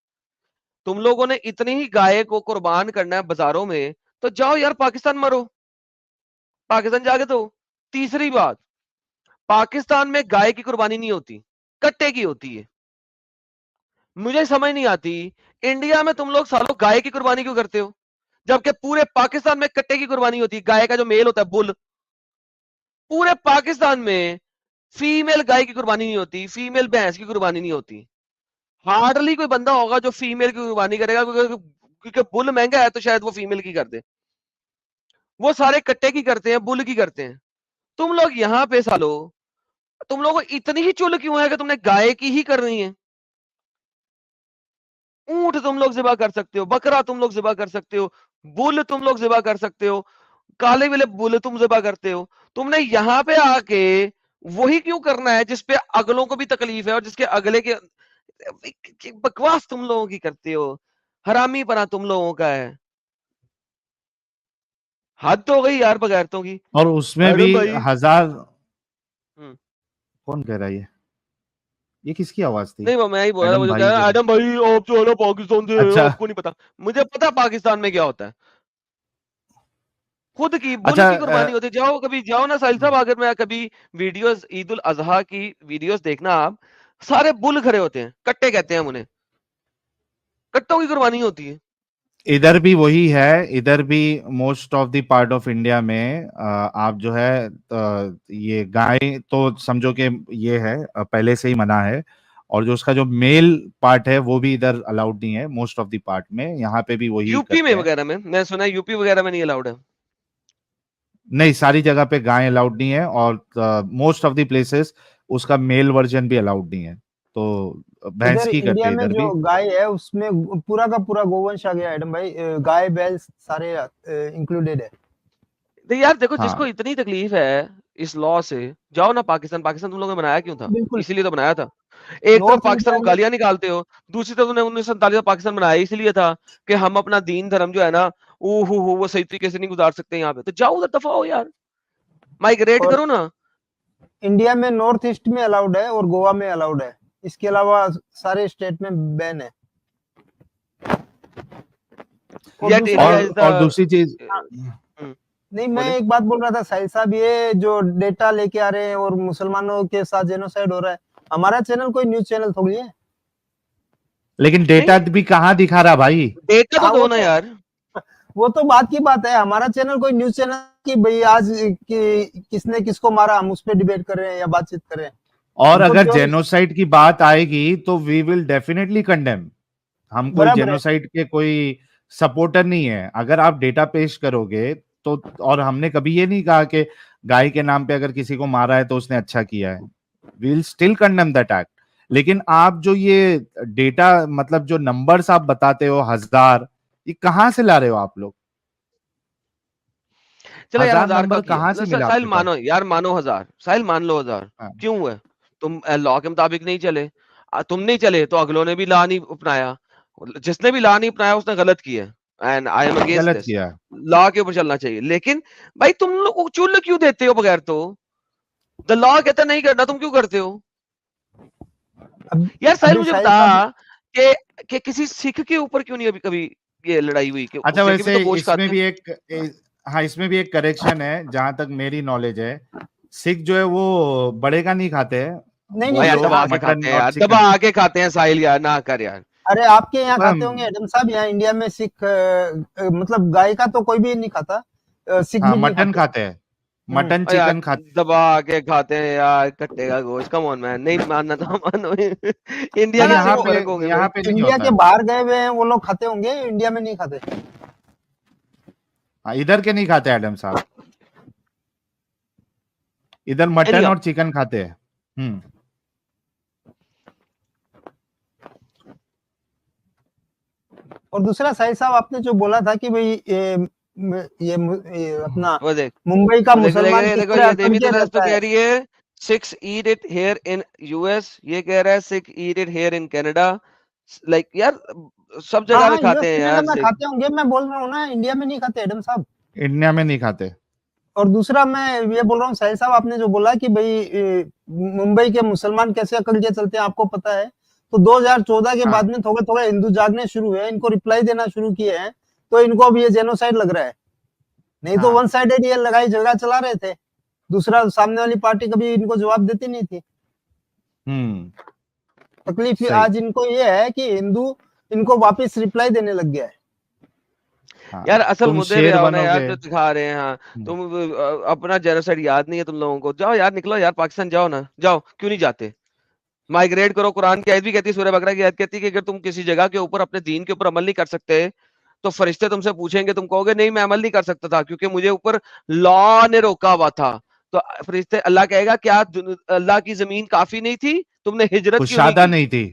C: तुम लोगों ने इतनी ही गाय को कुर्बान करना है बाजारों में, तो जाओ यार पाकिस्तान मरो, पाकिस्तान जाके दो। तीसरी बात, पाकिस्तान में गाय की कुर्बानी नहीं होती, कट्टे की होती है। मुझे समझ नहीं आती इंडिया में तुम लोग सालों गाय की कुर्बानी क्यों करते हो, जबकि पूरे पाकिस्तान में कट्टे की कुर्बानी होती है। गाय का जो मेल होता है बुल, पूरे पाकिस्तान में फीमेल गाय की कुर्बानी नहीं होती, फीमेल भैंस की कुर्बानी नहीं होती। हार्डली कोई बंदा होगा जो फीमेल की कुर्बानी करेगा, क्योंकि बुल महंगा है तो शायद वो फीमेल की कर दे। वो सारे कट्टे की करते हैं, बुल की करते हैं। तुम लोग यहाँ पे सालो, तुम लोगों को इतनी ही चुल क्यों है कि तुमने गाय की ही करनी है? ऊंट तुम लोग ज़िबा कर सकते हो, बकरा तुम लोग ज़िबा कर सकते हो, बुल तुम लोग ज़िबा कर सकते हो, काले वाले बुल तुम ज़िबा करते हो। तुमने यहाँ पे आके वही क्यों करना है जिसपे अगलों को भी तकलीफ है और जिसके अगले के बकवास तुम लोगों की करते हो, हरामी पना तुम लोगों का है। हद तो हो गई यार बगैरतों की।
A: और उसमें
C: मैडम
A: भी
C: भाई,
A: 1000
C: हम्म,
A: कौन कह रहा है ये किसकी आवाज थी?
C: नहीं वो मैं ही बोल रहा था,
A: एडम
C: वो जो कह
A: भाई
C: रहा है
A: के?
C: एडम भाई आप जो है ना पाकिस्तान से
A: अच्छा
C: आपको नहीं पता। मुझे पता पाकिस्तान में क्या होता है। खुद की बुल
A: अच्छा
C: की कुर्बानी होती है। जाओ कभी जाओ ना साहिल साहब, अगर मैं कभी वीडियोस ईद उल अजहा की वीडियोस देखना आप, सारे बुल खड़े होते हैं, कट्टे कहते हैं हम उन्हें, कट्टों की कुर्बानी होती है।
A: इधर भी वही है, इधर भी most of the part of India में आप जो है ये गाय तो समझो कि ये है पहले से ही मना है, और जो उसका जो मेल पार्ट है वो भी इधर अलाउड नहीं है मोस्ट ऑफ द पार्ट में। यहाँ पे भी वही
C: यूपी में
A: करते हैं।
C: वगैरह में मैं सुना है, यूपी वगैरह में नहीं अलाउड है।
A: नहीं, सारी जगह पे गाय अलाउड नहीं है, और मोस्ट ऑफ द प्लेसेस उसका मेल वर्जन भी अलाउड नहीं है। तो भैंस
H: इधर
A: की करते
H: इंडिया
A: हैं
H: में
A: इधर
H: जो
A: भी।
H: गाय है उसमें पूरा का पूरा गोवंश आ गया एडम भाई, गाय बैल सारे इंक्लूडेड है।
C: तो यार देखो, जिसको
A: हाँ,
C: इतनी तकलीफ है इस लॉ से, जाओ ना पाकिस्तान। पाकिस्तान तुम लोगों ने बनाया क्यों था?
H: बिल्कुल।
C: इसीलिए तो बनाया था। एक तरफ
H: नॉर्थ
C: पाकिस्तान
H: इंडिया
C: को
H: में
C: गालियां निकालते हो, दूसरी तरफ उन्होंने 1947 में पाकिस्तान बनाया इसीलिए था कि हम अपना दीन धर्म जो है ना वो सही तरीके से नहीं गुजार सकते यहाँ पे। तो जाओ उधर दफा हो यार, माइग्रेट
H: और
C: करो ना।
H: इंडिया में नॉर्थ ईस्ट में अलाउड है और गोवा में अलाउड है, इसके अलावा सारे स्टेट में बैन है। और
C: Yet
H: दूसरा
C: India is
A: और
C: the
A: दूसरी चीज,
H: नहीं, मैं
C: बोले
H: एक बात बोल रहा था साहिल साहब, ये जो डेटा लेके आ रहे हैं और मुसलमानों के साथ जेनोसाइड हो रहा है, हमारा चैनल कोई न्यूज चैनल थोड़ी है।
A: लेकिन डेटा
C: नहीं,
A: भी कहाँ दिखा रहा भाई?
C: डेटा तो
H: हाँ,
C: दो ना यार।
H: वो तो बात की बात है, हमारा चैनल कोई न्यूज चैनल कि भाई आज किसने किसको मारा हम उस पर डिबेट कर रहे हैं या बातचीत कर रहे हैं।
A: और
H: हम तो
A: अगर
H: केवल
A: जेनोसाइड की बात आएगी तो वी विल डेफिनेटली कंडेम। हम कोई
H: बराबर है।
A: जेनोसाइड के कोई सपोर्टर नहीं है। अगर आप डेटा पेश करोगे तो, और हमने कभी ये नहीं कहा कि गाय के नाम पे अगर किसी को मारा है तो उसने अच्छा किया है, we will still condemn that act. लेकिन आप जो ये डेटा मतलब जो नंबर्स आप बताते हो 1000, ये कहाँ से ला रहे हो आप लोग?
C: चलो यार
A: 1000
C: 1000 का
A: नंबर
C: किया,
A: कहाँ से मिला
C: साहिल
A: आपके पास?
C: मानो यार, मानो 1000, साहिल मान लो 1000।
A: हाँ,
C: क्यों हुआ? तुम लॉ के मुताबिक नहीं चले, तुम नहीं चले तो अगलों ने भी लॉ नहीं अपनाया। जिसने भी लॉ नहीं अपनाया उसने गलत किया, एंड आई एम अगेंस्ट
A: गलत
C: दिस।
A: किया।
C: लॉ के ऊपर चलना चाहिए। लेकिन भाई तुम लोग चुल क्यों देते हो बगैर? तो द लॉ कहता नहीं करना, तुम क्यों करते हो
H: अब
C: यार? साहिल
H: अभी
C: मुझे
H: साहिल
C: बता
H: साहब
C: कि किसी सिख के ऊपर क्यों नहीं अभी कभी ये लड़ाई हुई कि
A: अच्छा,
C: उससे भी
A: वैसे
C: तो गोश्त खाते
A: इसमें भी
C: हैं।
A: हाँ, इसमें भी एक करेक्शन है, जहां तक मेरी नॉलेज है, सिख जो है वो बड़े का नहीं खाते हैं,
H: नहीं
A: वो
C: भाई यार
H: नहीं
A: लोग
C: दबा के
A: मटन
C: खाते हैं
A: और
C: यार,
A: चिकन।
C: दबा के खाते हैं साहिल यार, ना कर यार।
H: अरे आपके यहाँ खाते होंगे
A: हाँ,
H: एडम साहब, यहाँ इंडिया में सिख मतलब गाय का तो कोई भी नहीं खाता, सिख भी नहीं
A: मटन
H: खाते।
A: खाते हैं, मटन
C: और यार
A: चिकन खाते
C: दबा के खाते हैं यार कट्टे का गोश्त, कम ऑन मैन, नहीं मानना तो मानो। इंडिया
A: हैं।
H: ना
C: के
A: यहाँ
C: सिख
H: वो
A: पे
C: फर्क हो गए भाई।
A: यहाँ पे नहीं
H: इंडिया
A: होता
H: के
A: है।
H: बाहर गए हुए हैं वो लोग खाते होंगे, इंडिया में नहीं खाते।
A: हाँ, इधर के नहीं खाते एडम साहब, इधर मटन
C: एनिया
A: और चिकन खाते हैं।
H: और दूसरा साहिल साहब आपने जो बोला था कि भाई ये अपना
C: वो देख,
H: मुंबई का
C: वो देख
H: मुसलमान किस
C: देखो
H: तरह
C: ये
H: अकड़
C: देवी
H: के
C: तो
H: रहता
C: कह
H: है।
C: रही है six eat it here in US, ये कह रहा है Sikh eat it here in Canada. Like यार सब
H: हाँ
C: जगह
H: हाँ,
C: पे
H: यूएस
C: खाते हैं
H: कनाडा
C: यार
H: में
C: सिख।
H: खाते होंगे, मैं बोल रहा हूँ ना इंडिया में नहीं खाते एडम साहब।
A: इंडिया में नहीं खाते।
H: और दूसरा मैं ये बोल रहा हूँ साहिल साहब, आपने जो बोला कि भाई मुंबई के मुसलमान कैसे अकड़ के चलते हैं आपको पता है, तो 2014 के
A: हाँ,
H: बाद में थोड़े थोड़े हिंदू जागने शुरू हुए, इनको रिप्लाई देना शुरू किए हैं, तो इनको अब ये जेनोसाइड लग रहा है। नहीं तो
A: हाँ,
H: वन साइडेड ये लड़ाई झगड़ा चला रहे थे, दूसरा सामने वाली पार्टी कभी इनको जवाब देती नहीं थी। तकलीफ
A: सही।
H: आज इनको ये है कि हिंदू इनको वापस रिप्लाई देने लग गया है।
A: हाँ,
C: यार असल
A: तुम
C: मुद्दे पे
A: शेर
C: आओ ना यार,
A: बनोगे।
C: जो दिखा रहे हैं। हाँ, तुम अपना जेनोसाइड याद नहीं है तुम लोगों को, जाओ यार निकलो यार पाकिस्तान जाओ ना, जाओ क्यों नहीं जाते, माइग्रेट करो। कुरान की आयत भी कहती है, सूरह बकरा की आयत कहती है कि अगर तुम किसी जगह के ऊपर अपने दीन के ऊपर अमल नहीं कर सकते तो फरिश्ते तुमसे पूछेंगे, तुम कहोगे नहीं मैं अमल नहीं कर सकता था क्योंकि मुझे ऊपर लॉ ने रोका हुआ था। तो फरिश्ते, अल्लाह कहेगा क्या अल्लाह की जमीन काफी नहीं थी, तुमने हिजरत क्यों नहीं
A: कुशादा
C: की?
A: नहीं थी,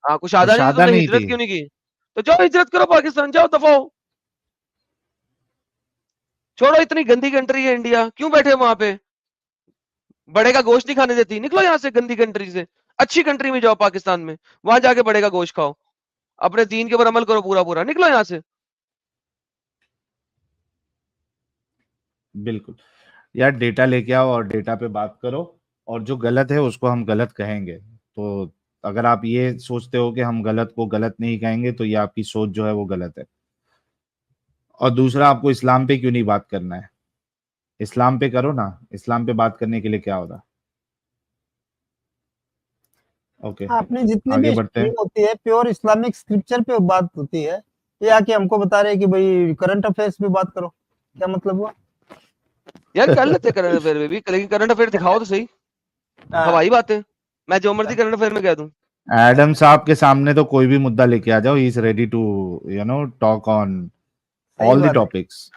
C: हाँ, कुशादा नहीं थी,
A: कुशादा
C: तुमने
A: नहीं
C: हिजरत
A: थी।
C: क्यों नहीं की? तो जाओ हिजरत करो, पाकिस्तान जाओ, दफा हो। छोड़ो, इतनी गंदी कंट्री है इंडिया, क्यों बैठे हो वहां पे? बड़े का गोश्त नहीं खाने देती, निकलो यहाँ से गंदी कंट्री से, अच्छी कंट्री में जाओ पाकिस्तान में, वहां जाके बड़े का गोश्त खाओ, अपने दीन के ऊपर अमल करो पूरा पूरा, निकलो यहाँ से।
A: बिल्कुल यार, डेटा लेके आओ और डेटा पे बात करो, और जो गलत है उसको हम गलत कहेंगे। तो अगर आप ये सोचते हो कि हम गलत को गलत नहीं कहेंगे, तो ये आपकी सोच जो है वो गलत है। और दूसरा, आपको इस्लाम पे क्यों नहीं बात करना है? इस्लाम पे करो ना, इस्लाम पे बात करने के लिए क्या हो रहा? ओके,
H: आपने जितने
A: आगे
H: भी
A: बढ़ते हैं।
H: स्ट्रीम होती है प्योर इस्लामिक स्क्रिप्चर पे बात होती है, ये आके हमको बता रहे हैं कि भाई करंट अफेयर्स पे बात करो, क्या मतलब हुआ?
C: यार कर लेते करंट अफेयर में भी, लेकिन करंट अफेयर दिखाओ तो सही, हवाई बातें, मैं जो मर्जी करंट अफेयर में कह दूं।
A: एडम साहब के सामने तो कोई भी मुद्दा लेके आ जाओ, he is ready to talk on
H: सही
A: ऑल द
H: बात है।
A: टॉपिक्स।